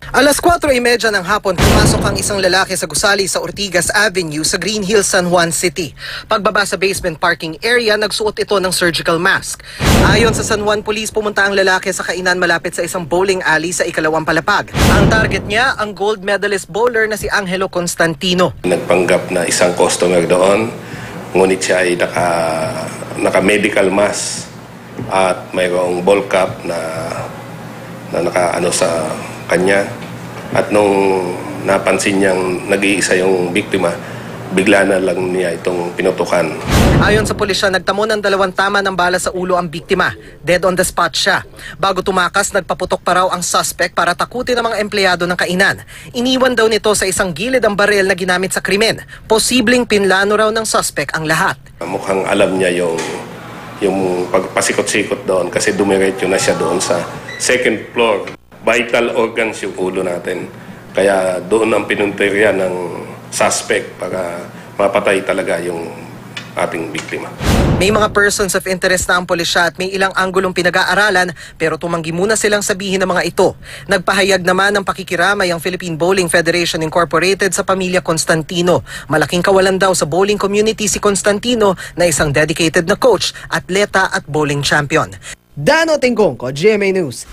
Alas 4:30 ng hapon, pumasok ang isang lalaki sa gusali sa Ortigas Avenue sa Green Hills, San Juan City. Pagbaba sa basement parking area, nagsuot ito ng surgical mask. Ayon sa San Juan Police, pumunta ang lalaki sa kainan malapit sa isang bowling alley sa ikalawang palapag. Ang target niya, ang gold medalist bowler na si Angelo Constantino. Nagpanggap na isang customer doon, ngunit siya ay naka-medical mask at mayroong ball cap na naka-ano sa kanya. At nung napansin niyang nag-iisa yung biktima, bigla na lang niya itong pinutukan. Ayon sa pulisya, nagtamo ng 2 tama ng bala sa ulo ang biktima. Dead on the spot siya. Bago tumakas, nagpaputok pa raw ang suspect para takutin ang mga empleyado ng kainan. Iniwan daw nito sa isang gilid ang baril na ginamit sa krimen. Posibleng pinlano raw ng suspect ang lahat. Mukhang alam niya yung pagpasikot-sikot doon kasi dumiretso na siya doon sa second floor. Vital organs yung ulo natin. Kaya doon ang pinunteriya ng suspect para mapatay talaga yung ating biktima. May mga persons of interest na ang pulisya at may ilang anggulong pinag-aaralan pero tumanggi muna silang sabihin ng mga ito. Nagpahayag naman ng pakikiramay ang Philippine Bowling Federation Incorporated sa pamilya Constantino. Malaking kawalan daw sa bowling community si Constantino na isang dedicated na coach, atleta at bowling champion. Dano Tingkong ko, GMA News.